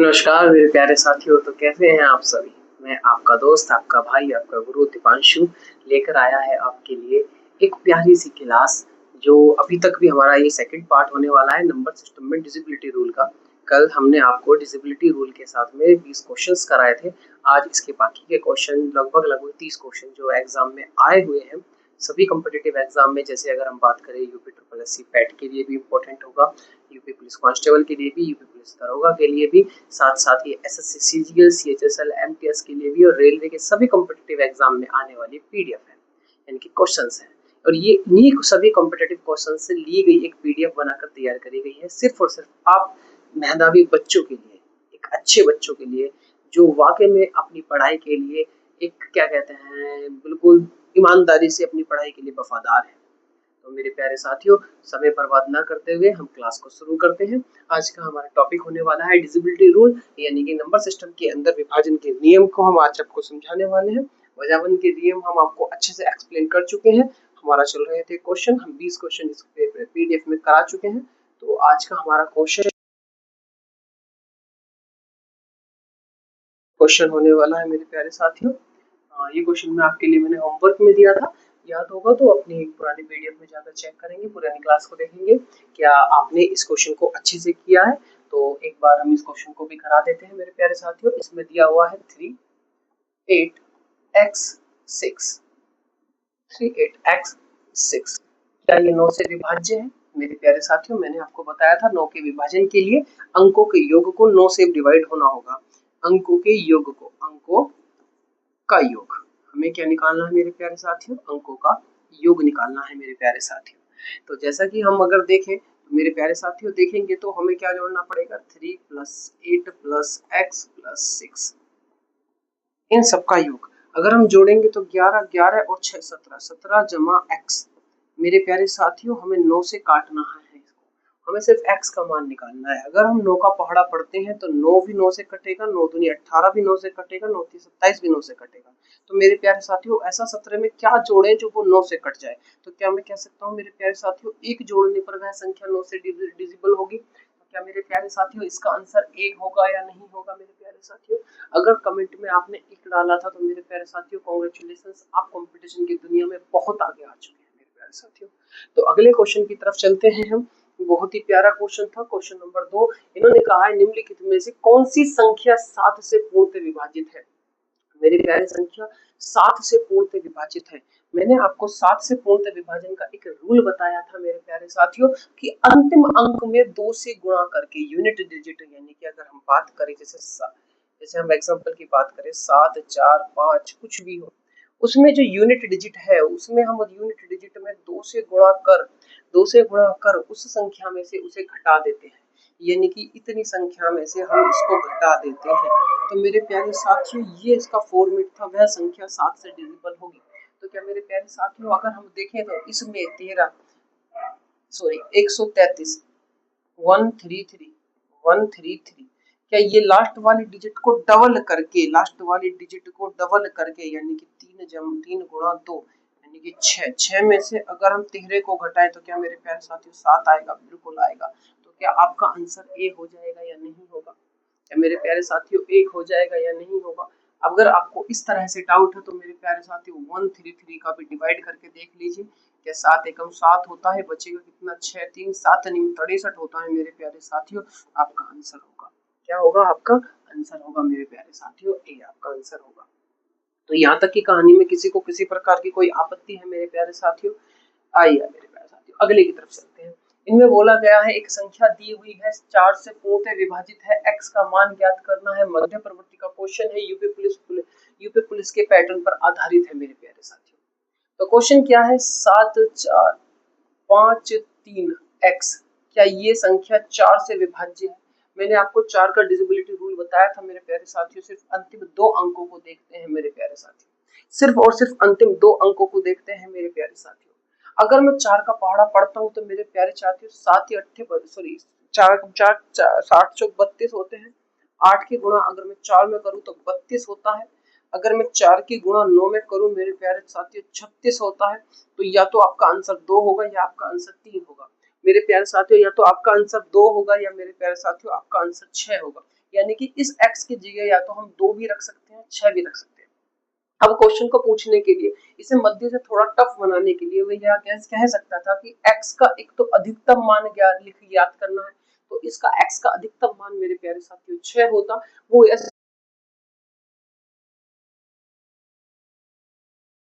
नमस्कार मेरे प्यारे साथियों। तो कैसे हैं आप सभी। मैं आपका दोस्त, आपका भाई, आपका गुरु दीपांशु लेकर आया है आपके लिए एक प्यारी सी क्लास, जो अभी तक भी हमारा ये सेकंड पार्ट होने वाला है नंबर सिस्टम में डिजिबिलिटी रूल का। कल हमने आपको डिजिबिलिटी रूल के साथ में 20 क्वेश्चंस कराए थे। आज इसके बाकी के क्वेश्चन लगभग 30 क्वेश्चन जो एग्जाम में आए हुए हैं सभी कॉम्पिटिटिव एग्जाम में। जैसे अगर हम बात करें UP triple S C PET के लिए भी इम्पोर्टेंट होगा, यूपी पुलिस कांस्टेबल के लिए भी, यूपी पुलिस दरोगा के लिए भी, साथ साथ ये एसएससी सीजीएल सीएचएसएल एमटीएस के लिए भी, और रेलवे के सभी कॉम्पिटिटिव एग्जाम में आने वाली पीडीएफ है, यानी कि क्वेश्चंस हैं। और ये इन्हीं सभी कॉम्पिटिटिव क्वेश्चन से ली गई एक पीडीएफ बनाकर तैयार करी गई है सिर्फ और सिर्फ आप मेधावी बच्चों के लिए, एक अच्छे बच्चों के लिए, जो वाकई में अपनी पढ़ाई के लिए एक क्या कहते हैं बिल्कुल ईमानदारी से अपनी पढ़ाई के लिए वफादार है। तो मेरे प्यारे साथियों, समय बर्बाद ना करते हुए हम क्लास को शुरू करते हैं। आज का हमारा टॉपिक होने वाला है डिजिबिलिटी रूल, यानी कि नंबर सिस्टम के अंदर विभाजन के नियम को हम आज आपको समझाने वाले हैं। वजावन के नियम हम आपको अच्छे से एक्सप्लेन कर चुके हैं। हमारा चल रहे थे क्वेश्चन, हम 20 क्वेश्चन इस पीडीएफ में करा चुके हैं। तो आज का हमारा क्वेश्चन होने वाला है मेरे प्यारे साथियों। ये क्वेश्चन मैं आपके लिए मैंने होमवर्क में दिया था, याद होगा तो अपनी पुरानी पीडीएफ में जाकर चेक करेंगे, पुरानी क्लास को देखेंगे क्या आपने इस क्वेश्चन को अच्छे से किया है। तो एक बार हम इस क्वेश्चन को भी करा देते हैं मेरे प्यारे साथियों। इसमें दिया हुआ है 38x6 38x6 क्या ये 9 से विभाज्य है। मेरे प्यारे साथियों, मैंने आपको बताया था 9 के विभाजन के लिए अंकों के योग को 9 से डिवाइड होना होगा। अंकों के योग को, अंकों का योग हमें क्या निकालना है मेरे प्यारे साथियों, अंकों का योग निकालना है मेरे प्यारे साथियों। तो जैसा कि हम अगर देखें तो मेरे प्यारे साथियों देखेंगे तो हमें क्या जोड़ना पड़ेगा, 3 + 8 + x + 6, इन सबका योग अगर हम जोड़ेंगे तो 11 11 और 6 17 17 जमा x। मेरे प्यारे साथियों, हमें 9 से काटना है इसको, हमें सिर्फ x का मान निकालना है। अगर हम 9 का पहाड़ा पढ़ते हैं तो 9 भी 9 से कटेगा, 9 दूनी 18 भी 9 से कटेगा, 9 तीन 27 भी 9 से कटेगा। तो मेरे प्यारे साथियों, ऐसा 17 में क्या जोड़ें जो वो 9 से कट जाए। तो क्या मैं कह सकता हूँ मेरे प्यारे साथियों, एक जोड़ने पर वह संख्या 9 से डिविजिबल होगी। तो क्या मेरे प्यारे साथियों इसका आंसर एक होगा या नहीं होगा मेरे प्यारे साथियों। अगर कमेंट में आपने एक डाला था तो मेरे प्यारे साथियों कॉन्ग्रेचुलेशंस, आप कंपटीशन की दुनिया में बहुत आगे आ चुके हैं मेरे प्यारे साथियों। तो अगले क्वेश्चन की तरफ चलते हैं हम। बहुत ही प्यारा क्वेश्चन था, क्वेश्चन नंबर 2। इन्होंने कहा है निम्नलिखित में से कौन सी संख्या 7 से पूर्णतः विभाजित है। मेरे प्यारे संख्या 7 से पूर्णतः विभाजित है। मैंने आपको 7 से पूर्णतः विभाजन का एक रूल बताया था मेरे प्यारे साथियों कि अंतिम अंक में 2 से गुणा करके यूनिट डिजिट, यानी कि अगर हम बात करें जैसे हम एग्जांपल की बात करें 7 4 5 कुछ भी हो, उसमें जो यूनिट डिजिट है उसमें हम यूनिट डिजिट में 2 से गुणा कर उस संख्या में से उसे घटा देते हैं, यानी कि इतनी संख्या में से हम इसको घटा देते हैं। तो मेरे प्यारे साथियों, ये इसका फॉर्मेट था, वह संख्या 7 से डिविजिबल होगी। तो क्या मेरे प्यारे साथियों अगर हम देखें तो इसमें 133 133 क्या ये लास्ट वाली डिजिट को डबल करके, यानी कि 3 गुणा 2 यानी कि 6 में से अगर हम तिहरे को घटाएं तो क्या मेरे प्यारे साथियों 7 आएगा, बिल्कुल आएगा। तो क्या आपका आंसर ए हो जाएगा या नहीं होगा। क्या मेरे प्यारे साथियों एक हो जाएगा या नहीं होगा। अगर आपको इस तरह से डाउट है तो मेरे प्यारे साथियों 133 का भी डिवाइड करके देख लीजिए। क्या 7 एकम 7 होता है, बचेगा कितना, 6 3 7 63 होता है मेरे प्यारे साथियों। आपका आंसर होगा, क्या होगा, आपका आंसर होगा मेरे प्यारे साथियों ए, आपका आंसर होगा। तो यहाँ तक की कहानी में किसी को किसी प्रकार की कोई आपत्ति है मेरे प्यारे साथियों। आइए मेरे प्यारे साथियों अगले की तरफ चलते हैं। इनमें बोला गया है एक संख्या दी हुई है 4 से पूर्णतः विभाजित है, x का मान ज्ञात करना है। मध्य प्रवृत्ति का क्वेश्चन है, यूपी पुलिस के पैटर्न पर आधारित है मेरे प्यारे साथियों। तो क्वेश्चन क्या है, 7 4 5 3 x, क्या ये संख्या 4 से विभाज्य है। मैंने आपको 4 का डिजिबिलिटी रूल बताया था मेरे प्यारे साथियों। सिर्फ अंतिम 2 अंकों को देखते हैं मेरे प्यारे साथियों, सिर्फ और सिर्फ अंतिम 2 अंकों को देखते हैं मेरे प्यारे साथियों। अगर मैं 4 का पहाड़ा पढ़ता हूँ तो मेरे प्यारे साथियों 7 या 8 सॉरी 4 4 60 चौक 32 होते हैं। 8 की गुणा अगर मैं 4 में करूँ तो 32 होता है। अगर मैं 4 की गुणा 9 में करूँ मेरे प्यारे साथियों 36 होता है। तो या तो आपका आंसर 2 होगा या आपका आंसर 3 होगा मेरे प्यारे साथियों, या तो आपका आंसर 2 होगा या मेरे प्यारे साथियों आपका आंसर 6 होगा। यानी कि इस x की जगह या तो हम 2 भी रख सकते हैं, 6 भी रख सकते हैं। अब क्वेश्चन को पूछने के लिए, इसे मध्य से थोड़ा टफ बनाने के लिए वह कह सकता था कि x का एक तो अधिकतम मान याद करना है, तो इसका x का अधिकतम मान मेरे प्यारे साथियों 6 होता, वो ऐसे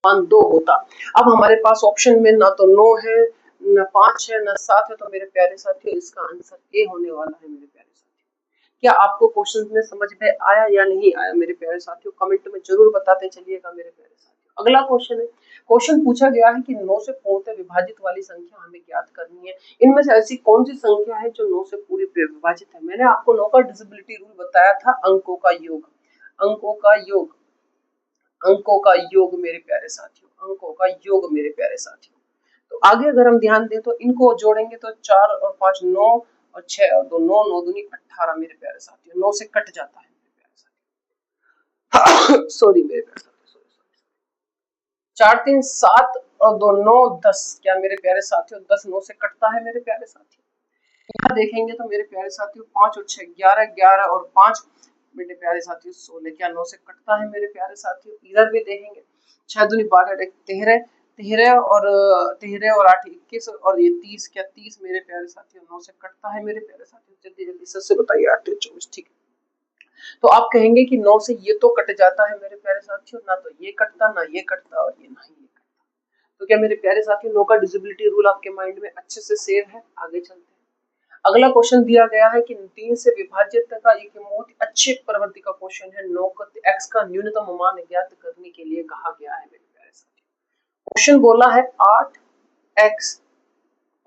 मान 2 होता। अब हमारे पास ऑप्शन में ना तो 9 है, ना 5 है, ना 7 है, तो मेरे प्यारे साथियों इसका आंसर ए होने वाला है मेरे प्यारे साथियों। क्या आपको क्वेश्चन में समझ में आया या नहीं आया मेरे प्यारे साथियों, कमेंट में जरूर बताते चलिएगा मेरे प्यारे साथियों। अगला क्वेश्चन है, क्वेश्चन पूछा गया है कि 9 से पूर्णतः विभाजित वाली संख्या हमें ज्ञात करनी है। इनमें से ऐसी कौन सी संख्या है जो 9 से पूरी विभाजित है। मैंने आपको 9 का डिविजिबिलिटी रूल बताया था, अंकों का योग, अंकों का योग, अंकों का योग मेरे प्यारे साथियों, अंकों का योग मेरे प्यारे साथियों। तो आगे अगर हम ध्यान दें तो इनको जोड़ेंगे तो 4 और 5 9 और 6 और 2 9, 9 दूनी 18 मेरे प्यारे साथियों, 9 से कट जाता है मेरे प्यारे साथियों। सॉरी मेरे प्यारे साथियों, सॉरी, 4 3 7 और 2 9 10, क्या मेरे प्यारे साथियों 10 9 से कटता है मेरे प्यारे साथियों। यहाँ देखेंगे तो मेरे प्यारे साथियों 5 और 6 11, 11 और 5 मेरे प्यारे साथियों 16, क्या 9 से कटता है मेरे प्यारे साथियों। इधर भी देखेंगे 6 दूनी 12, 13, 13 और 8 21 और ये 30, क्या 30 मेरे प्यारे साथियों 9 से कटता है मेरे प्यारे साथियों। जल्दी जल्दी सबसे बताइए, 8 24, ठीक है। तो आप कहेंगे कि 9 से ये तो कट जाता है मेरे प्यारे साथियों, ना तो ये कटता, ना ये कटता और ये ना ये कटता। तो क्या मेरे प्यारे साथियों 9 का डिविजिबिलिटी रूल आपके माइंड में अच्छे से सेव है। आगे चलते हैं। अगला क्वेश्चन दिया गया है कि 3 से विभाजित का एक बहुत ही अच्छी प्रवृत्ति का क्वेश्चन है, 9 का x का न्यूनतम मान ज्ञात करने के लिए कहा गया है मेरे प्यारे साथियों। क्वेश्चन बोला है 8x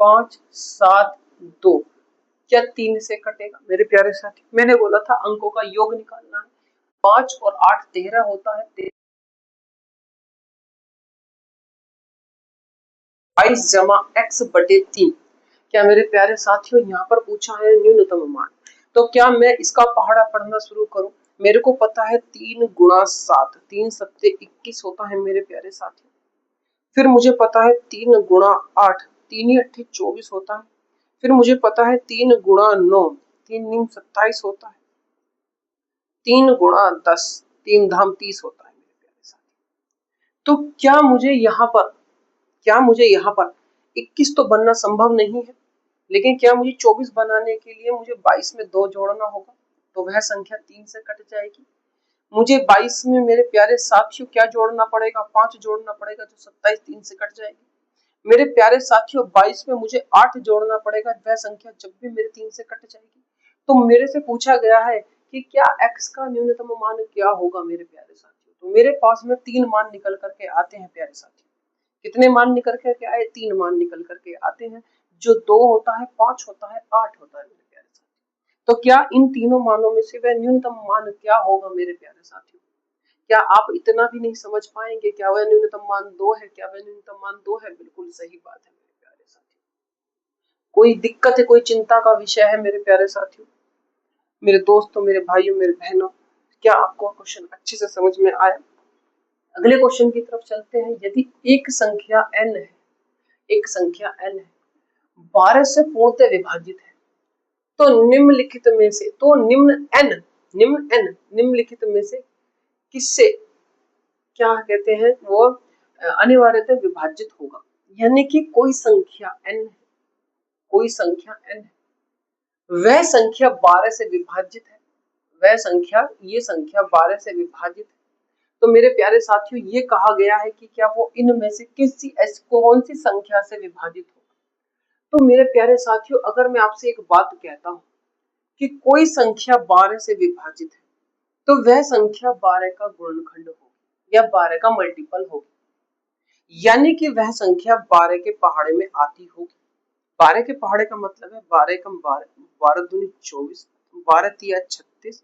5 7 2, क्या 3 से कटेगा मेरे प्यारे साथियों। मैंने बोला था अंकों का योग निकालना है, 5 और 8 13 होता है, 22 जमा x बटे 3, क्या मेरे प्यारे साथियों यहाँ पर पूछा है न्यूनतम मान। तो क्या मैं इसका पहाड़ा पढ़ना शुरू करूं। मेरे को पता है 3 गुणा 7, 3 सत्ते 21 होता है मेरे प्यारे साथियों। फिर मुझे पता है 3 गुणा 8, 3 ही 8 24 होता है। फिर मुझे पता है 3 गुणा 9, 3 9 27 होता है। 3 गुणा 10, 3 धाम 30 होता है मेरे प्यारे साथियों। तो क्या मुझे यहाँ पर 21 तो बनना संभव नहीं है, लेकिन क्या मुझे 24 बनाने के लिए मुझे 22 में 2 जोड़ना होगा, तो वह संख्या 3 से कट जाएगी। मुझे 22 में मेरे प्यारे साथियों क्या जोड़ना पड़ेगा, 5 जोड़ना पड़ेगा, जो 27 3 से कट जाएगी। मेरे प्यारे साथियों 22 में मुझे 8 जोड़ना पड़ेगा, वह संख्या जब भी मेरे 3 से कट जाएगी। तो मेरे से पूछा गया है कि क्या x का न्यूनतम मान क्या होगा मेरे प्यारे साथियों। तो मेरे पास में 3 मान निकल करके आते हैं प्यारे साथियों। कितने मान निकल करके आए, 3 मान निकल करके आते हैं, जो 2 होता है, 5 होता है, 8 होता है मेरे प्यारे साथियों। तो क्या इन तीनों मानों में से वह न्यूनतम मान क्या होगा मेरे प्यारे साथियों। क्या आप इतना भी नहीं समझ पाएंगे, क्या वह न्यूनतम मान 2 है, क्या वह न्यूनतम मान 2 है। बिल्कुल सही बात है मेरे प्यारे साथियों। कोई दिक्कत है, कोई चिंता का विषय है मेरे प्यारे साथियों, मेरे दोस्तों, मेरे भाइयों, मेरे बहनों, क्या आपको क्वेश्चन अच्छे से समझ में आया। अगले क्वेश्चन की तरफ चलते हैं। यदि एक संख्या n है, एक संख्या n है, 12 से पूर्णतः विभाजित है, तो निम्नलिखित में से, तो निम्नलिखित में से किससे क्या कहते हैं वो अनिवार्यतः विभाजित होगा। यानी कि कोई संख्या n है, कोई संख्या n है, वह संख्या 12 से विभाजित है, वह संख्या, ये संख्या 12 से विभाजित है। तो मेरे प्यारे साथियों ये कहा गया है कि क्या वो इनमें से किसी कौन सी संख्या से विभाजित होगा। तो मेरे प्यारे साथियों अगर मैं आपसे एक बात कहता हूं कि कोई संख्या 12 से विभाजित है, तो वह संख्या 12 का गुणनखंड होगी या 12 का मल्टीपल होगी। यानी कि वह संख्या 12 के पहाड़े में आती होगी। 12 के पहाड़े का मतलब है 12 एकम 12, 12 दूनी 24, 12 तिया 36,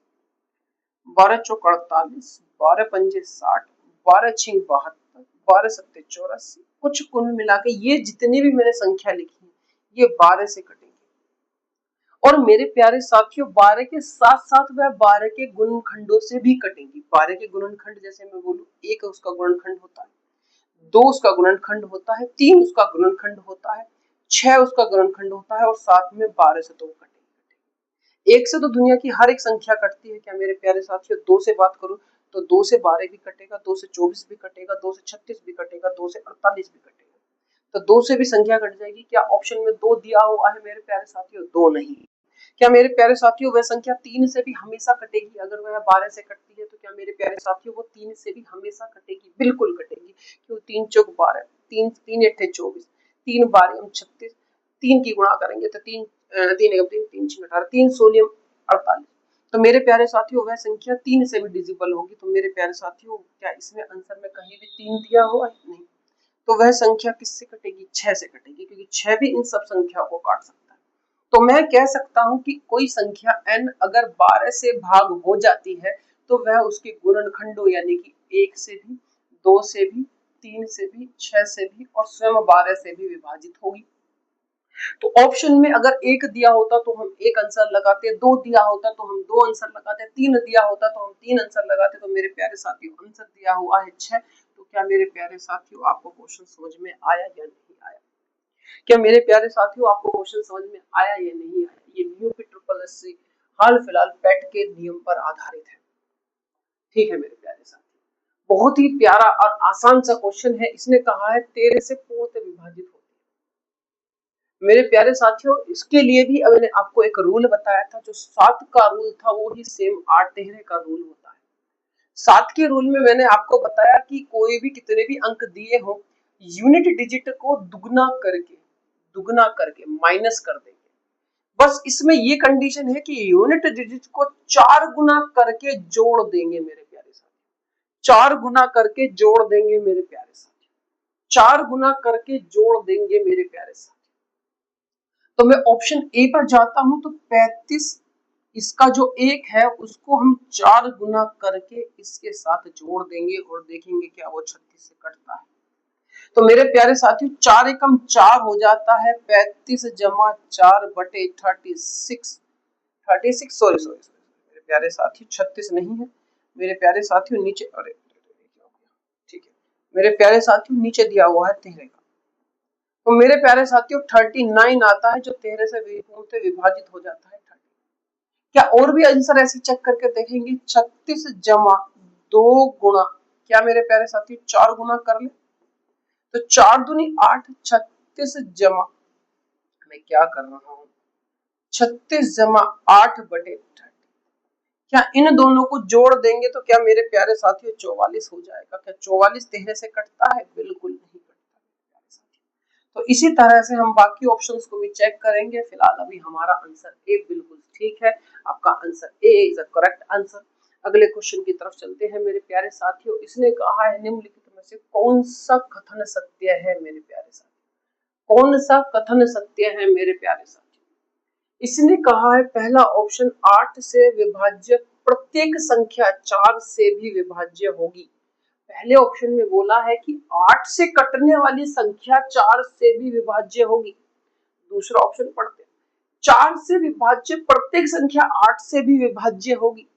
12 चौक 48, 12 पंजे 60, 12 छिंग 72, 12 सत्ते 84, कुछ कुल मिला के ये जितनी भी मैंने संख्या लिखी है ये 12 से कटेंगे। और मेरे प्यारे साथियों 12 के साथ साथ वह 12 के गुणनखंडों से भी कटेंगी। 12 के गुणनखंड जैसे मैं बोलूं, 1 उसका गुणनखंड होता है, 2 उसका गुणनखंड होता है, 3 उसका गुणनखंड होता है, 6 उसका गुणनखंड होता है और साथ में 12 से 2 कटेंगे। एक से तो दुनिया की हर एक संख्या कटती है क्या मेरे प्यारे साथियों। दो से बात करूं तो 2 से 12 भी कटेगा, 2 से 24 भी कटेगा, 2 से 36 भी कटेगा, 2 से 48 भी कटेगा। तो 2 से भी संख्या कट जाएगी। क्या ऑप्शन में 2 दिया हुआ है मेरे प्यारे साथियों? 2 नहीं। क्या मेरे प्यारे साथियों वह संख्या 3 से भी हमेशा कटेगी? अगर वह 12 से कटती है तो क्या मेरे प्यारे साथियों वो 3 से भी हमेशा कटेगी? बिल्कुल कटेगी। क्यों? 3 चौक 12, 3 3 अट्ठे 24, 3 12 हम 36, 3 की गुणा करेंगे तो 3 3 एकम 3 3 6 18, 3 16 48। तो मेरे प्यारे साथियों वह संख्या 3 से भी डिजिबल होगी। तो मेरे प्यारे साथियों क्या इसमें आंसर में कहीं भी 3 दिया हुआ है? नहीं। तो वह संख्या किससे कटेगी? 6 से कटेगी, क्योंकि 6 भी इन सब संख्याओं को काट सकता है। तो मैं कह सकता हूं कि कोई संख्या n अगर 12 से भाग हो जाती है तो वह उसके गुणनखंडों यानी कि 1 से भी, 2 से भी, 3 से भी, 6 से भी और स्वयं 12 से भी विभाजित होगी। तो ऑप्शन में अगर 1 दिया होता तो हम 1 आंसर लगाते, 2 दिया होता तो हम 2 आंसर लगाते, 3 दिया होता तो हम 3 आंसर लगाते। तो मेरे प्यारे साथियों आंसर दिया हुआ है 6। तो क्या मेरे प्यारे साथियों आपको क्वेश्चन समझ में आया या नहीं आया? क्या मेरे प्यारे साथियों आपको क्वेश्चन समझ में आया या नहीं आया? ये न्यूपी ट्रिपल एस सी हाल फिलहाल पैट के नियम पर आधारित है। ठीक है मेरे प्यारे साथियों, बहुत ही प्यारा और आसान सा क्वेश्चन है। इसने कहा है 13 से पूर्ण विभाजित होती है। मेरे प्यारे साथियों इसके लिए भी मैंने आपको एक रूल बताया था, जो 7 का रूल था वो ही सेम 8 13 का रूल होता है। 7 के रूल में मैंने आपको बताया कि कोई भी कितने भी अंक दिए हो, यूनिट डिजिट को दुगना करके माइनस कर देंगे। बस इसमें ये कंडीशन है कि यूनिट डिजिट को 4 गुना करके जोड़ देंगे मेरे प्यारे साथी। 4 गुना करके जोड़ देंगे मेरे प्यारे साथी। 4 गुना करके जोड़ देंगे मेरे प्यारे साथी। तो मैं ऑप्शन ए पर जाता हूं तो 35, इसका जो 1 है उसको हम 4 गुना करके इसके साथ जोड़ देंगे और देखेंगे क्या वो 36 से कटता है। तो मेरे प्यारे साथियों 4 एकम 4 हो जाता है 35 जमा 4 बटे 36, 36 सॉरी मेरे प्यारे साथियों 36 नहीं है मेरे प्यारे साथियों, नीचे अरे ठीक है मेरे प्यारे साथियों नीचे दिया हुआ है 13 का। तो मेरे प्यारे साथियों 39 आता है जो 13 से विभाजित हो जाता है 30। क्या और भी आंसर ऐसे चेक करके देखेंगे? 36 जमा 2 गुणा, क्या मेरे प्यारे साथियों 4 गुना कर ले तो 4 दूनी 8, 36 जमा, मैं क्या कर रहा हूं, 36 जमा 8 बटे 30। क्या इन दोनों को जोड़ देंगे तो क्या मेरे प्यारे साथियों 44 हो जाएगा? क्या 44 13 से कटता है? बिल्कुल नहीं कटता प्यारे साथियों। तो इसी तरह से हम बाकी ऑप्शंस को भी चेक करेंगे। फिलहाल अभी हमारा आंसर ए बिल्कुल ठीक है। आपका answer A is a correct answer. अगले क्वेश्चन की तरफ चलते हैं मेरे प्यारे साथियों। इसने कहा है निम्नलिखित में से कौन सा कथन सत्य है मेरे प्यारे साथियों? कौन सा कथन सत्य है मेरे प्यारे साथियों? इसने कहा है पहला ऑप्शन 8 से विभाज्य प्रत्येक संख्या 4 से भी विभाज्य होगी। पहले ऑप्शन में बोला है कि 8 से कटने वाली संख्या 4 से भी विभाज्य होगी। दूसरा ऑप्शन पढ़ते हैं, 4 से विभाज्य प्रत्येक संख्या 8 से भी विभाज्य होगी।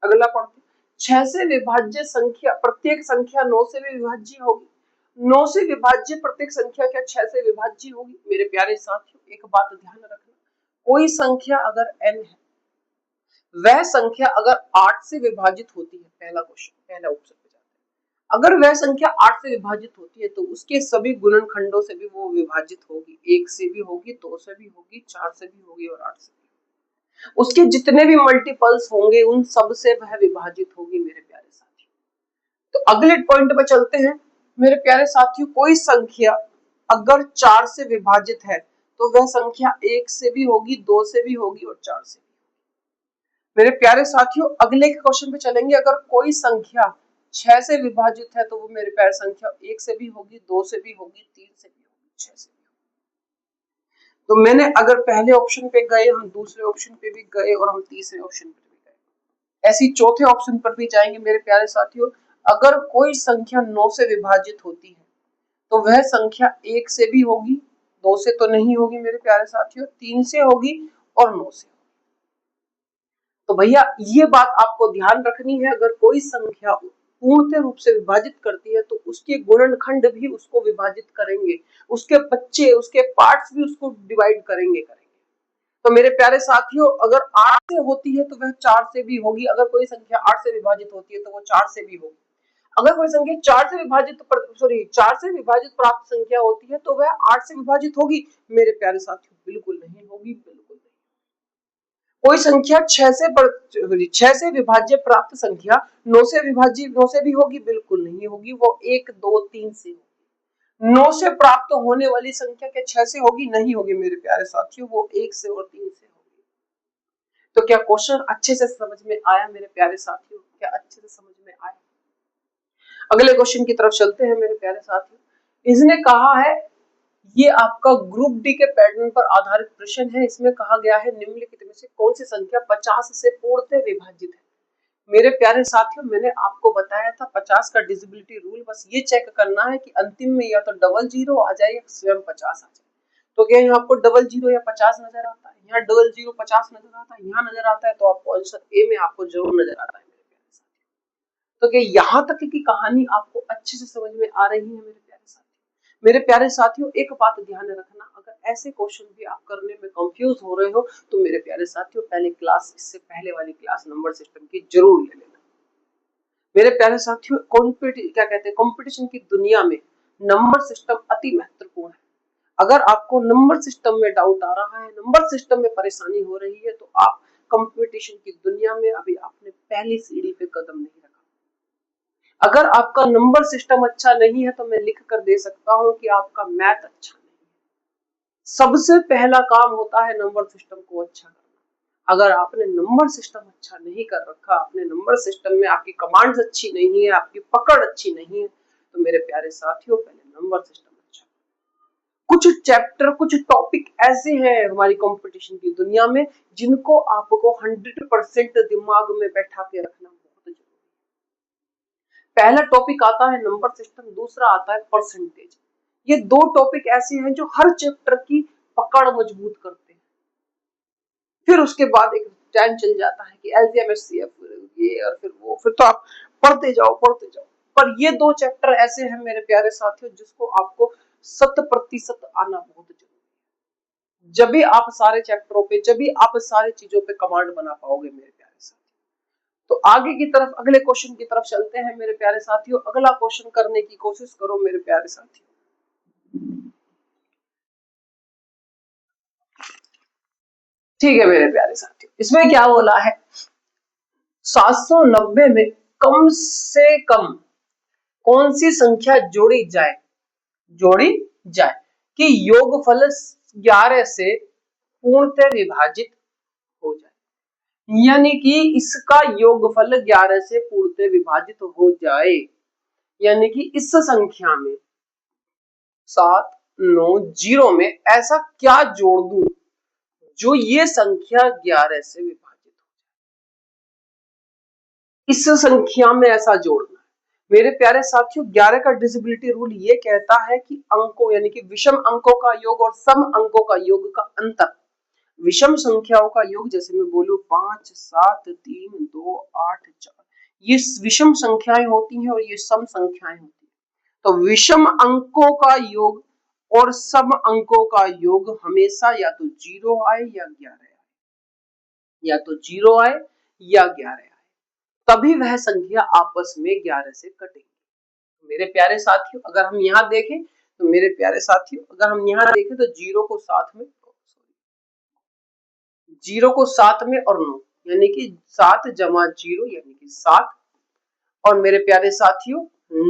अगला पढ़ते हैं, 6 से विभाज्य संख्या प्रत्येक संख्या 9 से भी विभाज्य होगी। 9 से विभाज्य प्रत्येक संख्या क्या 6 से विभाज्य होगी? मेरे प्यारे साथियों एक बात ध्यान रखना, कोई संख्या अगर n है, वह संख्या अगर 8 से विभाजित होती है, पहला क्वेश्चन पहला ऑप्शन पे जाते हैं, अगर वह संख्या 8 से विभाजित होती है तो उसके सभी गुणनखंडों से भी वो विभाजित होगी। 1 से भी होगी, 2 से भी होगी, 4 से भी होगी और 8 से भी। उसके जितने भी मल्टीपल्स होंगे उन सब से वह विभाजित होगी मेरे प्यारे साथियों। तो अगले पॉइंट पे चलते हैं मेरे प्यारे साथियों। कोई संख्या अगर 4 से विभाजित है तो वह संख्या 1 से भी होगी, 2 से भी होगी और 4 से भी। मेरे प्यारे साथियों अगले क्वेश्चन पे चलेंगे। अगर कोई संख्या 6 से विभाजित है तो वो मेरे प्यारे संख्या 1 से भी होगी, 2 से भी होगी, 3 से भी होगी, 6 से भी होगी। तो मैंने अगर पहले ऑप्शन पे गए, हम दूसरे ऑप्शन पे भी गए और हम तीसरे ऑप्शन पे भी गए, ऐसी चौथे ऑप्शन पर भी जाएंगे मेरे प्यारे साथियों। अगर कोई संख्या 9 से विभाजित होती है तो वह संख्या 1 से भी होगी, 2 से तो नहीं होगी मेरे प्यारे साथियों, 3 से होगी और 9 से। तो भैया ये बात आपको ध्यान रखनी है, अगर कोई संख्या पूर्णतः रूप से विभाजित करती है तो उसके गुणनखंड भी उसको विभाजित करेंगे, उसके बच्चे उसके पार्ट्स भी उसको डिवाइड करेंगे। तो मेरे प्यारे साथियों, अगर 8 से होती है तो वह 4 से भी होगी। अगर कोई संख्या 8 से विभाजित होती है तो वो 4 से भी होगी। अगर कोई संख्या 4 से विभाजित 4 से विभाजित प्राप्त संख्या होती है तो वह 8 से विभाजित होगी। मेरे प्यारे साथियों, बिल्कुल नहीं होगी, बिल्कुल नहीं। कोई संख्या 6 से विभाज्य प्राप्त संख्या 9 से विभाजित 9 से भी होगी, बिल्कुल नहीं होगी। वो 1 2 3 से होगी। 9 से प्राप्त होने वाली संख्या क्या 6 से होगी? नहीं होगी मेरे प्यारे साथियों, वो 1 से और 3 से होगी। तो क्या क्वेश्चन अच्छे से समझ में आया मेरे प्यारे साथियों? क्या अच्छे से समझ में आया? अगले क्वेश्चन की तरफ चलते हैं मेरे प्यारे साथियों। इसने कहा है, ये आपका ग्रुप डी के पैटर्न पर आधारित प्रश्न है। इसमें कहा गया है, निम्नलिखित में से कौन सी संख्या 50 से पूर्णतः विभाजित है? मेरे प्यारे साथियों, मैंने आपको बताया था 50 का डिविजिबिलिटी रूल। बस ये चेक करना है कि अंतिम में या तो डबल जीरो आ जाए या स्वयं 50 आ जाए। तो क्या यहाँ आपको डबल जीरो या 50 नजर आता है? यहाँ डबल जीरो 50 नजर आता है, यहाँ नजर आता है, तो आपको आंसर ए में आपको जरूर नजर आता है मेरे प्यारे साथियों। तो क्या यहाँ तक की कहानी आपको अच्छे से समझ में आ रही है मेरे प्यारे साथियों? मेरे प्यारे साथियों, एक बात ध्यान में रखना, अगर ऐसे क्वेश्चन भी आप करने में कंफ्यूज हो रहे हो तो मेरे प्यारे साथियों, पहले क्लास, इससे पहले वाली क्लास नंबर सिस्टम की जरूर ले लेना। मेरे प्यारे साथियों, कंपटीशन की दुनिया में नंबर सिस्टम अति महत्वपूर्ण है। अगर आपको नंबर सिस्टम में डाउट आ रहा है, नंबर सिस्टम में परेशानी हो रही है, तो आप कंपटीशन की दुनिया में अभी आपने पहली सीढ़ी पे कदम नहीं रखा। अगर आपका नंबर सिस्टम अच्छा नहीं है तो मैं लिख कर दे सकता हूं कि आपका मैथ अच्छा नहीं है। सबसे पहला काम होता है नंबर सिस्टम को अच्छा करना। अगर आपने नंबर सिस्टम अच्छा नहीं कर रखा, अपने नंबर सिस्टम में आपकी कमांड्स अच्छी नहीं है, आपकी पकड़ अच्छी नहीं है, तो मेरे प्यारे साथियों, पहले नंबर सिस्टम अच्छा। कुछ चैप्टर, कुछ टॉपिक ऐसे हैं हमारी कंपटीशन की दुनिया में जिनको आपको 100% दिमाग में बैठा के रखना बहुत जरूरी है। पहला टॉपिक आता है नंबर सिस्टम, दूसरा आता है परसेंटेज। ये दो टॉपिक ऐसे हैं जो हर चैप्टर की पकड़ मजबूत करते हैं। फिर उसके बाद एक टाइम चल जाता है कि एलसीएम एचसीएफ, ये और फिर वो, फिर तो आप पढ़ते जाओ पढ़ते जाओ। पर ये दो चैप्टर ऐसे हैं मेरे प्यारे साथियों जिसको आपको 100% आना बहुत जरूरी है। जब भी आप सारे चैप्टरों पे, जब भी आप सारी चीजों पे कमांड बना पाओगे मेरे प्यारे साथियों। तो आगे की तरफ, अगले क्वेश्चन की तरफ चलते हैं मेरे प्यारे साथियों। अगला क्वेश्चन करने की कोशिश करो मेरे प्यारे साथियों। ठीक है मेरे प्यारे साथियों, इसमें क्या बोला है? 790 में कम से कम कौन सी संख्या जोड़ी जाए, जोड़ी जाए कि योगफल 11 से पूर्णतः विभाजित हो जाए। यानी कि इसका योगफल 11 से पूर्णतः विभाजित हो जाए। यानी कि इस संख्या में 790 में ऐसा क्या जोड़ दूं जो ये संख्या 11 से विभाजित हो। इस संख्या में ऐसा जोड़ना है मेरे प्यारे साथियों। 11 का डिविजिबिलिटी रूल ये कहता है कि अंकों, यानी कि विषम अंकों का योग और सम अंकों का योग का अंतर। विषम संख्याओं का योग, जैसे मैं बोलूं 5 7 3 2 8 4, ये विषम संख्याएं होती हैं और ये सम संख्याएं होती हैं। तो विषम अंकों का योग और सम अंकों का योग हमेशा या तो 0 आए या 11 आए, या तो 0 आए या 11 आए, तभी वह संख्या आपस में 11 से कटेगी। मेरे प्यारे साथियों, अगर हम यहाँ देखें तो मेरे प्यारे साथियों, अगर हम यहाँ देखें तो जीरो को साथ में, जीरो को साथ में और 9, यानी कि 7 जमा 0 यानी कि 7, और मेरे प्यारे साथियों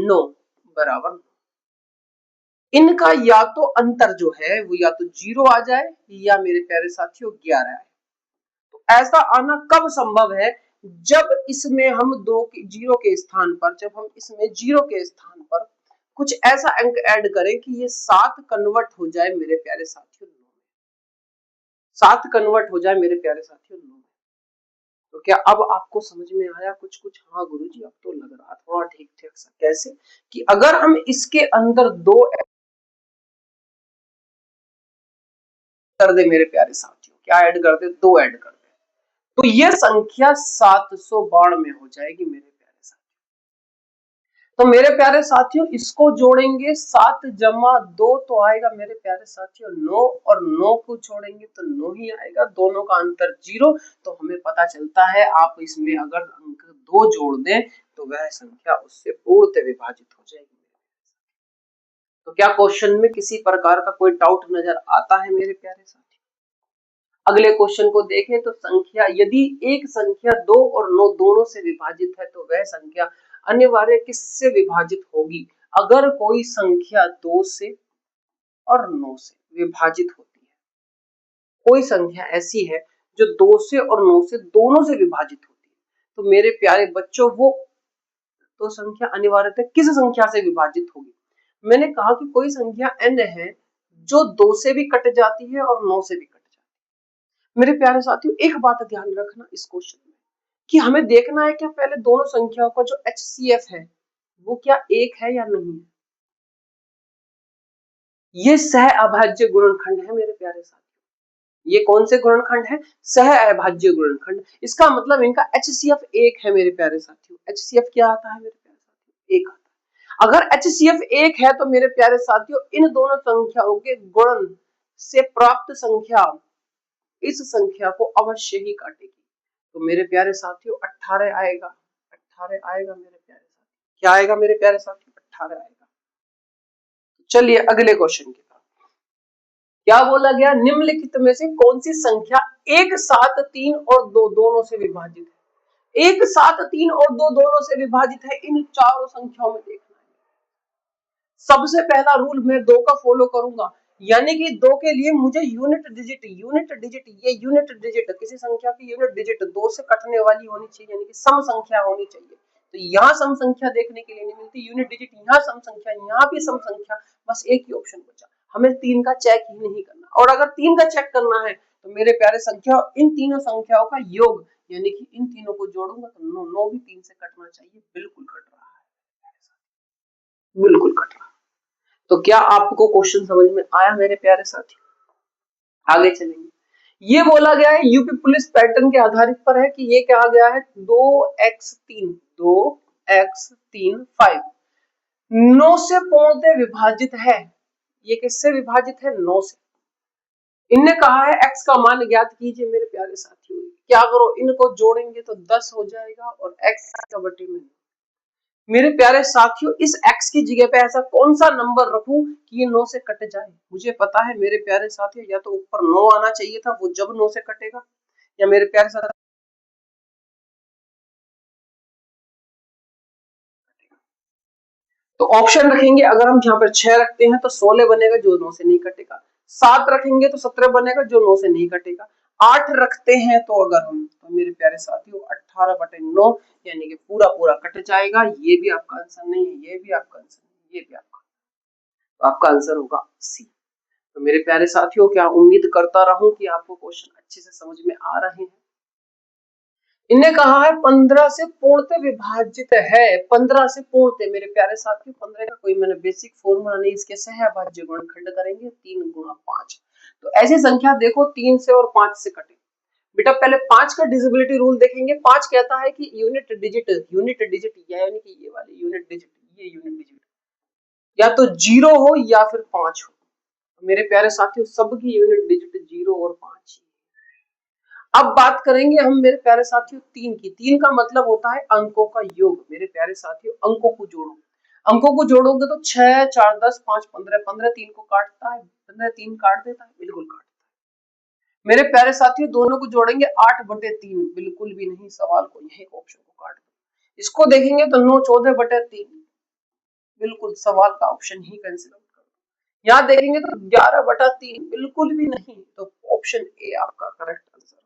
9 बराबर 9। इनका या तो अंतर जो है वो या तो 0 आ जाए या मेरे प्यारे साथियों 11 आए। तो ऐसा आना कब संभव है? जब इसमें हम 2 के 0 के स्थान पर, जब हम इसमें 0 के स्थान पर कुछ ऐसा अंक ऐड करें कि ये 7 कन्वर्ट हो जाए मेरे प्यारे साथियों 9 में, 7 कन्वर्ट हो जाए मेरे प्यारे साथियों 9 में। तो क्या अब आपको समझ में आया कुछ कुछ? हाँ गुरुजी, अब तो लग रहा थोड़ा ठीक ठीक सा। कैसे कि अगर हम इसके अंदर 2 कर दे मेरे प्यारे साथियों, क्या ऐड कर दे? 2 ऐड कर दे, तो ये संख्या 792 में हो जाएगी मेरे प्यारे साथियों। तो मेरे प्यारे साथियों इसको जोड़ेंगे 7 जमा 2 तो आएगा मेरे प्यारे साथियों 9 और 9 को छोड़ेंगे तो 9 ही आएगा, दोनों का अंतर 0। तो हमें पता चलता है आप इसमें अगर अंक 2 जोड़ दें तो वह संख्या उससे पूर्णतः विभाजित हो जाएगी। तो क्या क्वेश्चन में किसी प्रकार का कोई डाउट नजर आता है मेरे प्यारे साथी? अगले क्वेश्चन को देखें तो संख्या यदि एक संख्या 2 और 9 दोनों से विभाजित है तो वह संख्या अनिवार्य किससे विभाजित होगी? अगर कोई संख्या 2 से और 9 से विभाजित होती है, कोई संख्या ऐसी है जो 2 से और 9 से दोनों से विभाजित होती है, तो मेरे प्यारे बच्चों वो तो संख्या अनिवार्यतः किस संख्या से विभाजित होगी? मैंने कहा कि कोई संख्या n है जो 2 से भी कट जाती है और 9 से भी कट जाती है। मेरे प्यारे साथियों एक बात ध्यान रखना इस क्वेश्चन में कि हमें देखना है कि पहले दोनों संख्याओं का जो HCF है वो क्या एक है या नहीं है। ये सह अभाज्य गुणनखंड है मेरे प्यारे साथियों। ये कौन से गुणनखंड है? सह अभाज्य गुणनखंड। इसका मतलब इनका HCF एक है मेरे प्यारे साथियों। HCF क्या आता है मेरे प्यारे साथियों? एक आता है। अगर HCF एक है तो मेरे प्यारे साथियों इन दोनों संख्याओं के गुणन से प्राप्त संख्या इस संख्या को अवश्य ही काटेगी। तो मेरे प्यारे साथियों 18 आएगा, 18 आएगा मेरे प्यारे साथियों। क्या आएगा मेरे प्यारे साथियों? 18 आएगा। चलिए अगले क्वेश्चन की तरफ। क्या बोला गया? निम्नलिखित में से कौन सी संख्या 1 7 3 और 2 दोनों से विभाजित है? 1 7 3 और 2 दोनों से विभाजित है, इन चारों संख्याओं में देखना है। सबसे पहला रूल मैं 2 का फॉलो करूंगा, यानी कि 2 के लिए मुझे यूनिट डिजिट ये यूनिट डिजिट किसी संख्या की यूनिट डिजिट 2 से कटने वाली होनी चाहिए, यानी कि सम संख्या होनी चाहिए। तो यहाँ सम संख्या देखने के लिए नहीं मिलती, यूनिट डिजिट यहाँ सम संख्या, यहाँ भी सम संख्या, बस एक ही ऑप्शन बचा, हमें 3 का चेक ही नहीं करना। और अगर 3 का चेक करना है तो मेरे प्यारे संख्या इन तीनों संख्याओं का योग, यानी कि इन तीनों को जोड़ूंगा तो 9 भी 3 से कटना चाहिए। बिल्कुल कट रहा है, बिल्कुल कट रहा है। तो क्या आपको क्वेश्चन समझ में आया मेरे प्यारे साथी? आगे चलेंगे। ये बोला गया है यूपी पुलिस पैटर्न के आधारित पर है कि ये क्या आ गया है 2x3 5 9 से पूर्णतः विभाजित है। ये किससे विभाजित है? 9 से। इनने कहा है x का मान ज्ञात कीजिए मेरे प्यारे साथियों। क्या करो, इनको जोड़ेंगे तो 10 हो जाएगा और x का बटे में। मेरे प्यारे साथियों इस x की जगह पे ऐसा कौन सा नंबर रखूं कि ये 9 से कट जाए? मुझे पता है मेरे प्यारे साथियों या तो ऊपर 9 आना चाहिए था, वो जब 9 से कटेगा, या मेरे प्यारे साथियों तो ऑप्शन रखेंगे। अगर हम यहाँ पर 6 रखते हैं तो 16 बनेगा जो 9 से नहीं कटेगा, 7 रखेंगे तो 17 बनेगा जो 9 से नहीं कटेगा, 8 रखते हैं तो अगर हम तो मेरे प्यारे साथियों 18 बटे 9 यानी कि पूरा पूरा कट जाएगा। ये भी आपका आंसर नहीं है, ये भी आपका आंसर नहीं, ये भी आपका, तो आपका आंसर होगा सी। तो मेरे प्यारे साथियों क्या उम्मीद करता रहूं कि आपको क्वेश्चन अच्छे से समझ में आ रहे हैं। इनने कहा है 15 से पूर्णतः विभाजित है, 15 से पूर्णतः। मेरे प्यारे साथियों 15 का कोई मैंने बेसिक फॉर्मूला नहीं, इसके सहअभाज्य गुणनखंड करेंगे 3 गुणा 5। तो ऐसी संख्या देखो 3 से और 5 से कटे। बेटा पहले 5 का डिविजिबिलिटी रूल देखेंगे। 5 कहता है कि यूनिट डिजिट यानी कि ये वाली यूनिट डिजिट, ये यूनिट डिजिट या तो 0 हो या फिर 5 हो। तो मेरे प्यारे साथियों सबकी यूनिट डिजिट 0 और 5। अब बात करेंगे हम मेरे प्यारे साथियों 3 की। 3 का मतलब होता है अंकों का योग। मेरे प्यारे साथियों अंकों को जोड़ो, अंकों को जोड़ोगे तो 6 4 10 5 15, 15 3 को काटता है, 15 3 काट देता है, बिल्कुल काटता है। मेरे प्यारे साथियों दोनों को जोड़ेंगे 8 बटे 3, बिल्कुल भी नहीं, सवाल को यही ऑप्शन को काट दो। इसको देखेंगे तो 9 14 बटे 3, बिल्कुल सवाल का ऑप्शन ही कैंसिल आउट कर दो। यहाँ देखेंगे तो 11 बटा 3, बिल्कुल भी नहीं, तो ऑप्शन ए आपका करेक्ट आंसर।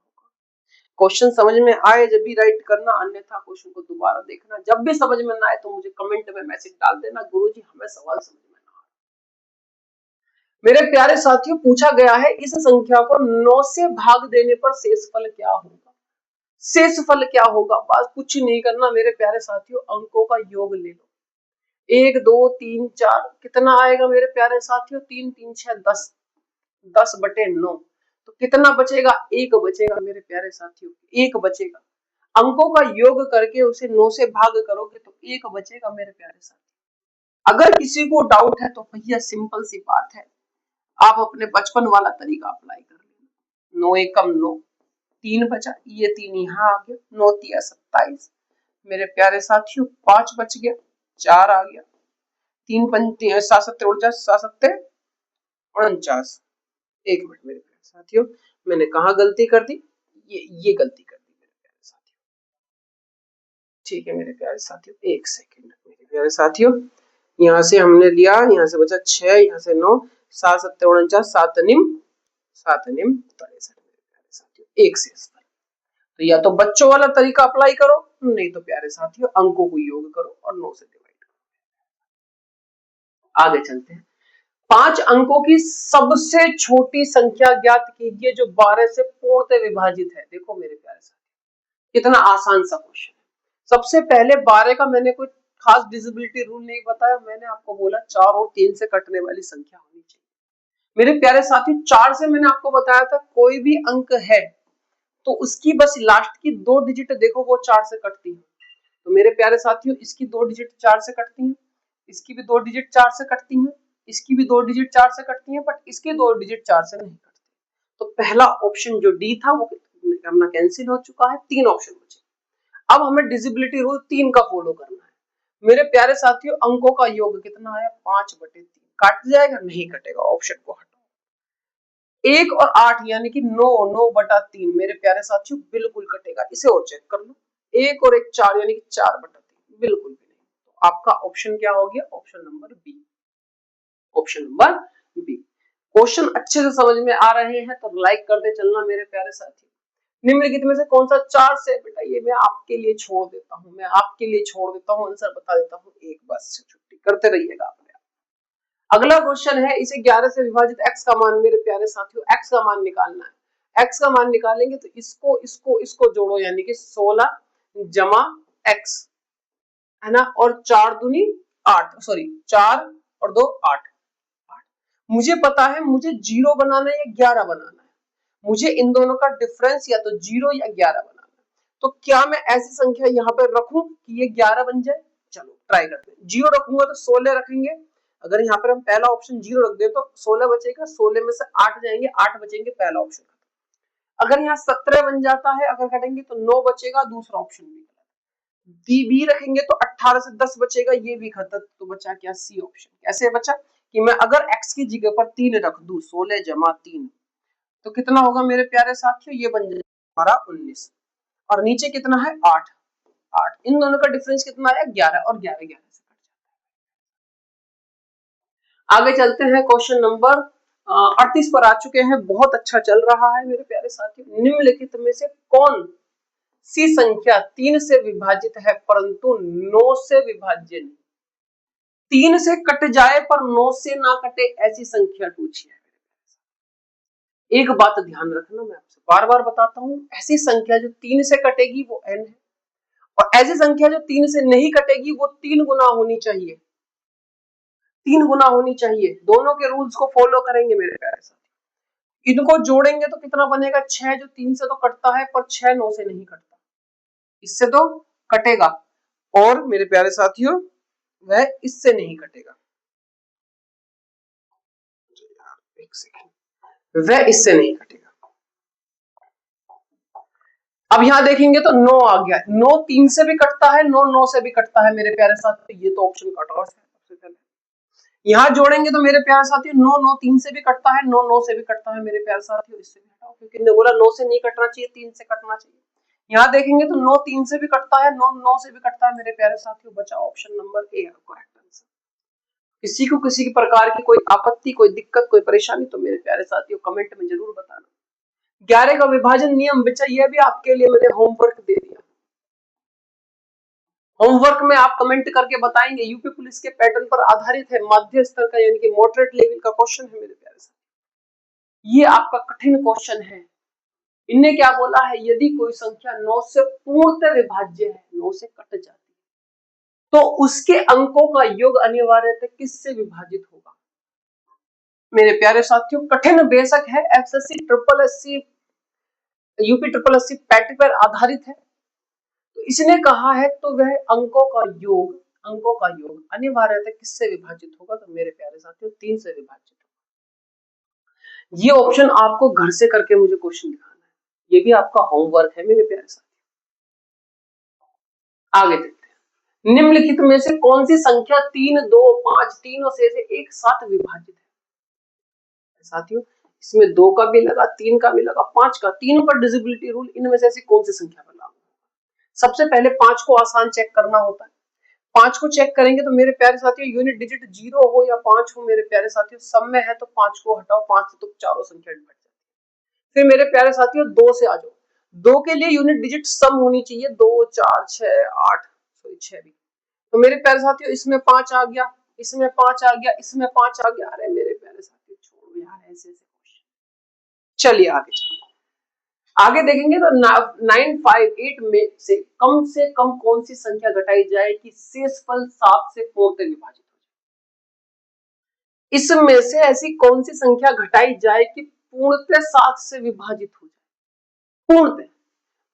क्वेश्चन समझ में आए जब भी राइट करना, अन्यथा क्वेश्चन को दोबारा देखना। जब भी समझ में ना आए तो मुझे कमेंट में मैसेज डाल देना, गुरुजी हमें सवाल समझ में ना आया। मेरे प्यारे साथियों पूछा गया है इस संख्या को 9 से भाग देने पर शेषफल क्या होगा? शेषफल क्या होगा? बस कुछ नहीं करना मेरे प्यारे साथियों, अंकों का योग ले लो। 1 2 3 4 कितना आएगा मेरे प्यारे साथियों? 3 3 6 10, 10 बटे 9। तो कितना बचेगा? 1 बचेगा मेरे प्यारे साथियों, 1 बचेगा। अंकों का योग करके उसे 9 से भाग करोगे तो 1 बचेगा मेरे प्यारे साथी। अगर किसी को डाउट है तो भैया सिंपल सी बात है, आप अपने बचपन वाला तरीका अप्लाई कर लेना। 9 एकम 9, 3 बचा, ये 3 यहाँ आ गया, 9 तिया 27 मेरे प्यारे साथियों, 5 बच गया, 4 आ गया, 3 पंच 7 सत्ते 49, 7 सत्ते 49। एक मिनट मेरे प्यारे साथियों, मैंने कहा गलती कर दी, ये गलती कर दी मेरे प्यारे साथियों। ठीक है मेरे प्यारे साथियों, एक सेकंड मेरे प्यारे साथियों, यहाँ से हमने लिया, यहाँ से बचा 6, यहाँ से 9, 7 सत्ते 49, 7 निम 63 मेरे प्यारे साथियों, एक से स्तर। तो या तो बच्चों वाला तरीका अप्लाई करो, नहीं तो प्यारे साथियों अंकों को योग करो और 9 से डिवाइड करो। आगे चलते हैं। 5 अंकों की सबसे छोटी संख्या ज्ञात कीजिए जो 12 से पूर्णतः विभाजित है। देखो मेरे प्यारे साथियों, कितना आसान सा क्वेश्चन है। सबसे पहले 12 का मैंने कोई खास डिविजिबिलिटी रूल नहीं बताया, मैंने आपको बोला 4 और 3 से कटने वाली संख्या होनी चाहिए। मेरे प्यारे साथियों 4 से मैंने आपको बताया था कोई भी अंक है तो उसकी बस लास्ट की 2 डिजिट देखो वो 4 से कटती है। तो मेरे प्यारे साथियों इसकी 2 डिजिट 4 से कटती हैं, इसकी भी 2 डिजिट 4 से कटती हैं, इसकी भी 2 डिजिट 4 से कटती हैं, बट इसकी 2 डिजिट 4 से नहीं कटती। तो पहला ऑप्शन जो डी था वो अपना कैंसिल हो चुका है, 3 ऑप्शन बचे। अब हमें डिविजिबिलिटी रूल 3 का फॉलो करना है। मेरे प्यारे साथियों अंकों का योग कितना आया, 5/3। काट जाएगा, नहीं कटेगा, ऑप्शन को हटाओ। 1 और 8 यानी कि 9/3 मेरे प्यारे साथियों बिल्कुल कटेगा, इसे और चेक कर लो। 1 और 1 4 यानी कि 4/3, बिल्कुल भी नहीं। तो आपका ऑप्शन क्या हो गया, option number B. Option number B. Question अच्छे से समझ में आ रहे हैं तो लाइक करते चलना मेरे प्यारे साथी। निम्नलिखित में से कौन सा 4 से, बेटा ये मैं आपके लिए छोड़ देता हूं, मैं आपके लिए छोड़ देता हूं, आंसर बता देता हूं, एक बस छुट्टी करते रहिएगा अपने। अगला क्वेश्चन है, इसे 11 से विभाजित x का मान मेरे प्यारे साथियों, x का मान निकालना है। x का मान निकालेंगे तो इसको जोड़ो यानी कि 16 जमा x है ना, और 4 दूनी 8, सॉरी 4 और 2 8। मुझे पता है मुझे 0 बनाना है या 11 बनाना है, मुझे इन दोनों का डिफरेंस या तो 0 या 11 बनाना है। तो क्या मैं ऐसी संख्या यहाँ पे रखूं कि ये 11 बन जाए, चलो ट्राई करते हैं। 0 रखूंगा तो 16 रखेंगे, अगर यहाँ पर हम पहला ऑप्शन 0 रख दे तो 16 बचेगा, 16 में से 8 जाएंगे, 8 बचेंगे, पहला ऑप्शन। अगर यहाँ 17 बन जाता है, अगर कटेंगे तो 9 बचेगा, दूसरा ऑप्शन भी बी रखेंगे तो 18 से 10 बचेगा, ये भी खत्म, तो बचा क्या, सी ऑप्शन। कैसे बचा कि मैं अगर x की जगह पर 3 रख दूं, 16 जमा 3 तो कितना होगा मेरे प्यारे साथियों, ये बन जाएगा हमारा 19, और नीचे कितना है 8, इन दोनों का डिफरेंस कितना आया 11, और 11 11 से कट जाता है। आगे चलते हैं, क्वेश्चन नंबर 38 पर आ चुके हैं, बहुत अच्छा चल रहा है मेरे प्यारे साथियों। निम्नलिखित में से कौन सी संख्या 3 से विभाजित है परंतु 9 से विभाज्य नहीं। 3 से कट जाए पर 9 से ना कटे, ऐसी संख्या पूछी है। एक बात ध्यान रखना, मैं आपसे बार बार बताता हूं, ऐसी संख्या जो 3 से कटेगी वो n है, और ऐसी संख्या जो 3 से नहीं कटेगी वो 3 गुना होनी चाहिए, 3 गुना होनी चाहिए। दोनों के रूल्स को फॉलो करेंगे मेरे प्यारे साथी। इनको जोड़ेंगे तो कितना बनेगा, 6, जो 3 से तो कटता है पर 6 9 से नहीं कटता, इससे तो कटेगा, और मेरे प्यारे साथियों वह इससे नहीं कटेगा, एक सेकंड, वह इससे नहीं कटेगा। अब यहां देखेंगे तो 9 आ गया, 9 3 से भी कटता है, 9 9 से भी कटता है मेरे प्यारे साथियों, ये तो ऑप्शन कट ऑफ है सबसे पहले। यहां जोड़ेंगे तो मेरे प्यारे साथियों 9 9 3 से भी कटता है, 9 9 से भी कटता है मेरे प्यारे साथियों, इससे भी हटाओ क्योंकि ने बोला 9 से नहीं कटना चाहिए, 3 से कटना चाहिए। यहां देखेंगे तो 9 3 से भी कटता है, 9 9 से भी कटता है मेरे प्यारे साथियों, बचा option number A correct answer. किसी को किसी प्रकार की कोई आपत्ति, कोई दिक्कत, कोई परेशानी तो मेरे प्यारे साथियों कमेंट में जरूर बताना। 11 का विभाजन नियम बचा, यह भी आपके लिए मैंने होमवर्क दे दिया। होमवर्क में आप कमेंट करके बताएंगे, यूपी पुलिस के पैटर्न पर आधारित है, मध्य स्तर का यानी कि मॉडरेट लेवल का क्वेश्चन है मेरे प्यारे साथियों। ये आपका कठिन क्वेश्चन है। इनने क्या बोला है, यदि कोई संख्या 9 से पूर्णतः विभाज्य है, 9 से कट जाती है, तो उसके अंकों का योग अनिवार्यतः किससे विभाजित होगा। मेरे प्यारे साथियों कठिन बेशक है, SSC triple SC UP triple SC pattern पर आधारित है, इसने कहा है तो वह अंकों का योग अनिवार्यतः किससे विभाजित होगा? तो मेरे प्यारे साथियों 3 से विभाजित होगा। ये ऑप्शन आपको घर से करके मुझे क्वेश्चन दिखाना है, ये भी आपका होमवर्क है मेरे प्यारे साथियों। आगे देखते हैं, निम्नलिखित में से कौन सी संख्या 3, 2, 5 तीनों से एक साथ विभाजित है? साथियों इसमें 2 का भी लगा, 3 का भी लगा, 5 का, तीनों का डिविजिबिलिटी रूल, इनमें से ऐसी कौन सी संख्या पर लागू? सबसे पहले 5 को आसान चेक करना होता है। 5 को चेक करेंगे तो मेरे प्यारे साथियों यूनिट डिजिट 0 हो या 5 हो मेरे प्यारे साथियों, सब में है तो 5 को हटाओ, 5 से तो चारों संख्या हट जाती है। फिर मेरे प्यारे साथियों 2 से आ जाओ, 2 के लिए यूनिट डिजिट सम होनी चाहिए, 2 4 6 8 सॉरी 6 भी। तो मेरे प्यारे साथियों इसमें 5 आ गया, इसमें 5 आ गया, इसमें 5 आ गया। अरे मेरे प्यारे साथियों छोड़ो यार ऐसे क्वेश्चन। चलिए आगे देखेंगे तो 958 में से कम कौन सी संख्या घटाई जाए कि शेषफल 7 से पूर्णतः विभाजित हो जाए? इसमें से ऐसी कौन सी संख्या घटाई जाए कि पूर्णतः 7 से विभाजित हो जाए? पूर्णतः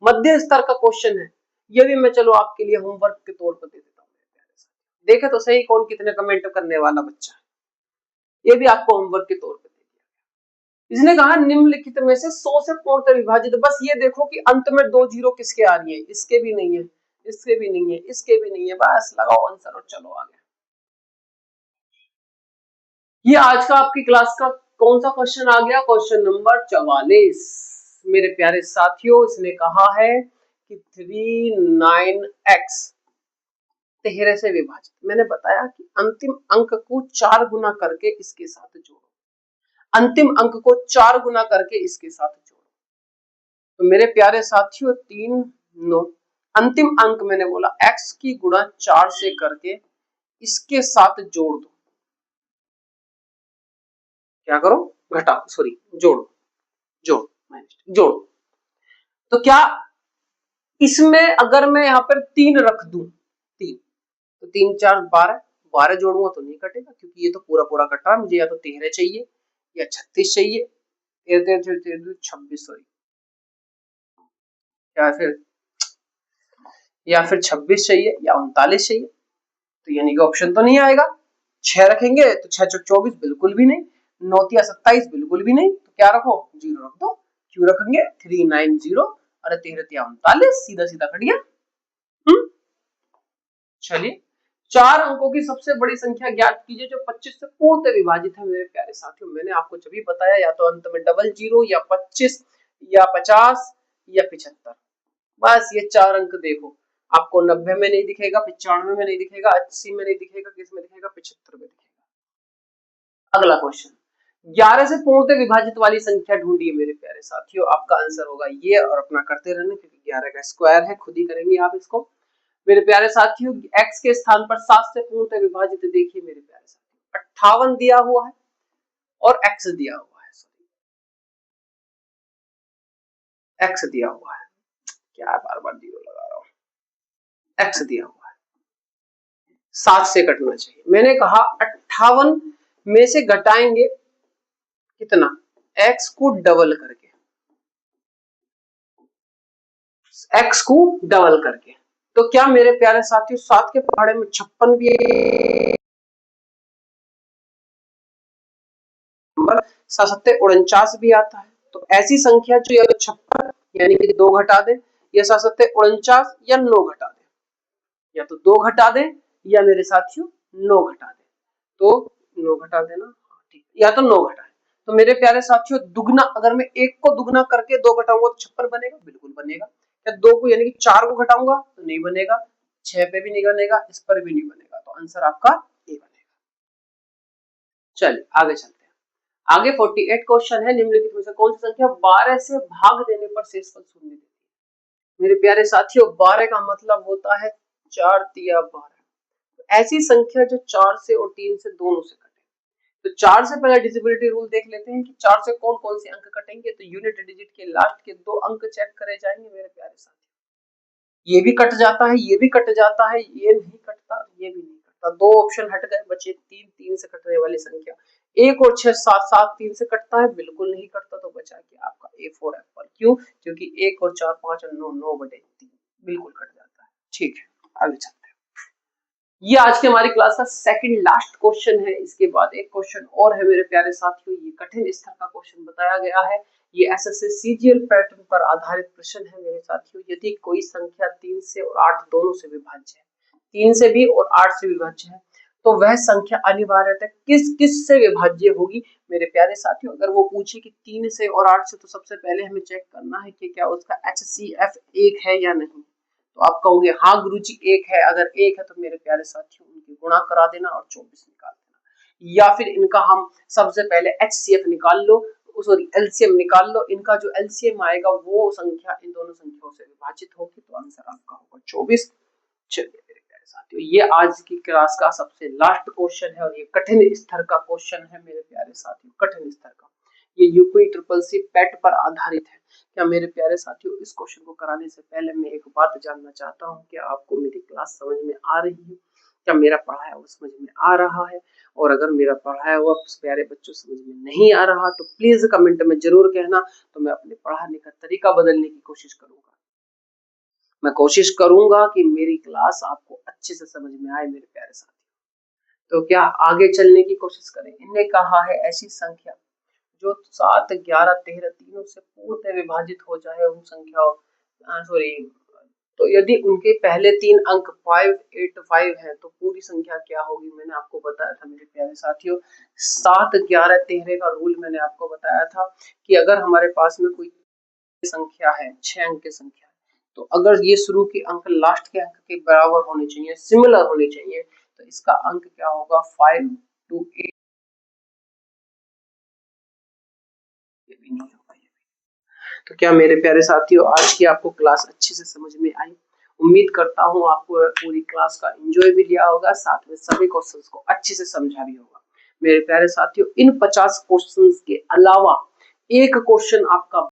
मध्य स्तर का क्वेश्चन है, ये भी मैं चलो आपके लिए होमवर्क के तौर पर दे देता हूँ। देखे तो सही कौन कितने कमेंट करने वाला बच्चा है, ये भी आपको होमवर्क के तौर पर। इसने कहा निम्नलिखित में से 100 से पूर्णतः विभाजित, बस ये देखो कि अंत में 2 जीरो किसके आ रही है, इसके भी नहीं है, इसके भी नहीं है, इसके भी नहीं है, बस लगाओ आंसर और चलो आगे। ये आज का आपकी क्लास का कौन सा क्वेश्चन आ गया? क्वेश्चन नंबर 44 मेरे प्यारे साथियों। इसने कहा है कि 39x 13 से विभाजित। मैंने बताया कि अंतिम अंक को 4 गुना करके इसके साथ जोड़ो, अंतिम अंक को 4 गुना करके इसके साथ जोड़ो। तो मेरे प्यारे साथियों 3 9 अंतिम अंक मैंने बोला x की गुणा 4 से करके इसके साथ जोड़ दो। क्या करो? घटाओ, सॉरी जोड़ो, जोड़ो। तो क्या इसमें अगर मैं यहाँ पर 3 रख दूं, 3 तो 3 4 12, 12 जोड़ूंगा तो नहीं कटेगा क्योंकि ये तो पूरा पूरा कट रहा है। मुझे या तो 13 चाहिए या 36 चाहिए, 13 26 सॉरी, या फिर 26 चाहिए या 39 चाहिए। तो यानी कि ऑप्शन तो नहीं आएगा। 6 रखेंगे तो 6 चौक 24 बिल्कुल भी नहीं, 9 तिया 27 बिल्कुल भी नहीं, तो क्या रखो? 0 रख दो। क्यों रखेंगे? 390, अरे 13 तिया 39, सीधा सीधा कट गया। चलिए 4 अंकों की सबसे बड़ी संख्या ज्ञात कीजिए जो 25 से पूर्णतः विभाजित है। मेरे प्यारे साथियों मैंने आपको जब भी बताया या तो अंत में डबल जीरो या 25 या 50 या 75, बस ये 4 अंक देखो, आपको 90 में नहीं दिखेगा, 95 में नहीं दिखेगा, 80 में नहीं दिखेगा, किस में दिखेगा? 75 में दिखेगा। अगला क्वेश्चन, 11 से पूर्णतः विभाजित वाली संख्या ढूंढिए मेरे प्यारे साथियों। आपका आंसर होगा ये, और अपना करते रहना क्योंकि 11 का स्क्वायर है, खुद ही करेंगे आप इसको। मेरे प्यारे साथियों x के स्थान पर 7 से पूर्णतः विभाजित देखिए मेरे प्यारे साथियों, 58 दिया हुआ है और x दिया हुआ है, x दिया हुआ है, क्या बार बार जीरो लगा रहा हूं, x दिया हुआ है, 7 से कटना चाहिए। मैंने कहा 58 में से घटाएंगे कितना? x को डबल करके, x को डबल करके। तो क्या मेरे प्यारे साथियों 7 के पहाड़े में 56 भी 7 भी आता है। तो ऐसी संख्या जो या तो 56 यानी कि 2 घटा दे, या 7 या 9 घटा दे, या तो 2 घटा दे या मेरे साथियों 9 घटा दे। तो 9 घटा देना, ठीक, या तो 9 घटाए। तो मेरे प्यारे साथियों दुगना, अगर मैं 1 को दुगना करके 2 घटाऊंगा तो 56 बनेगा, बिल्कुल बनेगा। या 2 को यानी कि 4 को घटाऊंगा तो नहीं बनेगा, 6 पे भी नहीं बनेगा, इस पर भी नहीं बनेगा, तो आंसर आपका ए बनेगा। चलिए आगे चलते हैं। आगे 48 क्वेश्चन है, निम्नलिखित में से कौन सी संख्या 12 से भाग देने पर शेषफल शून्य देती है? मेरे प्यारे साथियों 12 का मतलब होता है 4 तिया 12, ऐसी संख्या जो 4 से और 3 से दोनों से कटे। तो 4 से पहले डिविजिबिलिटी रूल देख लेते हैं कि 4 से कौन कौन से अंक कटेंगे। तो यूनिट डिजिट के लास्ट के 2 अंक चेक करे जाएंगे मेरे प्यारे साथियों। ये भी कट जाता है, ये भी कट जाता है, ये नहीं कटता, ये भी नहीं कटता, 2 ऑप्शन हट गए, बचे 3 से कटने वाली संख्या। 1 और 6 7 7 3 से कटता है, बिल्कुल नहीं कटता, तो बचा क्या आपका A4 एप्पल। क्यों? क्योंकि 1 और 4 5 और 9 9/3 बिल्कुल कट जाता है। ठीक है, आगे चलते हैं। ये आज की हमारी क्लास का सेकंड लास्ट क्वेश्चन है। इसके बाद एक क्वेश्चन और है मेरे प्यारे साथियों, ये कठिन स्तर का क्वेश्चन बताया गया है। ये एसएससी सीजीएल पैटर्न पर आधारित प्रश्न है मेरे साथियों। यदि कोई संख्या 3 से और 8 दोनों से विभाज्य है, 3 से भी और 8 से विभाज्य है, तो वह संख्या अनिवार्यतः किस किस से विभाज्य होगी मेरे प्यारे साथियों। अगर वो पूछे कि 3 से और 8 से, तो सबसे पहले हमें चेक करना है कि क्या उसका HCF 1 है या नहीं। तो आप कहोगे हाँ गुरुजी 1 है। अगर 1 है तो मेरे प्यारे साथियों उनकी गुणा करा देना और 24 निकाल देना। या फिर इनका हम सबसे पहले HCF निकाल लो, सॉरी LCM निकाल लो। इनका जो LCM आएगा वो संख्या इन दोनों संख्याओं से विभाजित होगी, तो आंसर आपका होगा 24। चलिए मेरे प्यारे साथियों, ये आज की क्लास का सबसे लास्ट क्वेश्चन है और ये कठिन स्तर का क्वेश्चन है मेरे प्यारे साथियों, कठिन स्तर का। ये यूपी ट्रिपल सी पैट पर आधारित है। क्या मेरे प्यारे साथियों, इस क्वेश्चन को कराने से पहले मैं एक बात जानना चाहता हूँ कि आपको मेरी क्लास समझ में आ रही है? क्या मेरा पढ़ाया हुआ समझ में आ रहा है? और अगर मेरा पढ़ाया हुआ प्यारे बच्चों समझ में नहीं आ रहा तो प्लीज कमेंट में जरूर कहना, तो मैं अपने पढ़ाने का तरीका बदलने की कोशिश करूंगा। मैं कोशिश करूंगा कि मेरी क्लास आपको अच्छे से समझ में आए मेरे प्यारे साथियों। तो क्या आगे चलने की कोशिश करें। इनने कहा है ऐसी संख्या जो 7, 11, 13 तीनों से पूर्ण विभाजित हो जाए उन संख्याओं, सॉरी, तो यदि उनके पहले 3 अंक 5, 8, 5 है तो पूरी संख्या क्या होगी। मैंने आपको बताया था मेरे प्यारे साथियों, 7, 11, 13 का रूल मैंने आपको बताया था कि अगर हमारे पास में कोई संख्या है, 6 अंक की संख्या है, तो अगर ये शुरू के अंक लास्ट के अंक के बराबर होने चाहिए, सिमिलर होने चाहिए, तो इसका अंक क्या होगा 5 to 8। ये भी नहीं होगा। तो क्या मेरे प्यारे साथियों, आज की आपको क्लास अच्छे से समझ में आई। उम्मीद करता हूँ आपको पूरी क्लास का एंजॉय भी लिया होगा, साथ में सभी क्वेश्चंस को अच्छे से समझा भी होगा। मेरे प्यारे साथियों, इन 50 क्वेश्चंस के अलावा एक क्वेश्चन आपका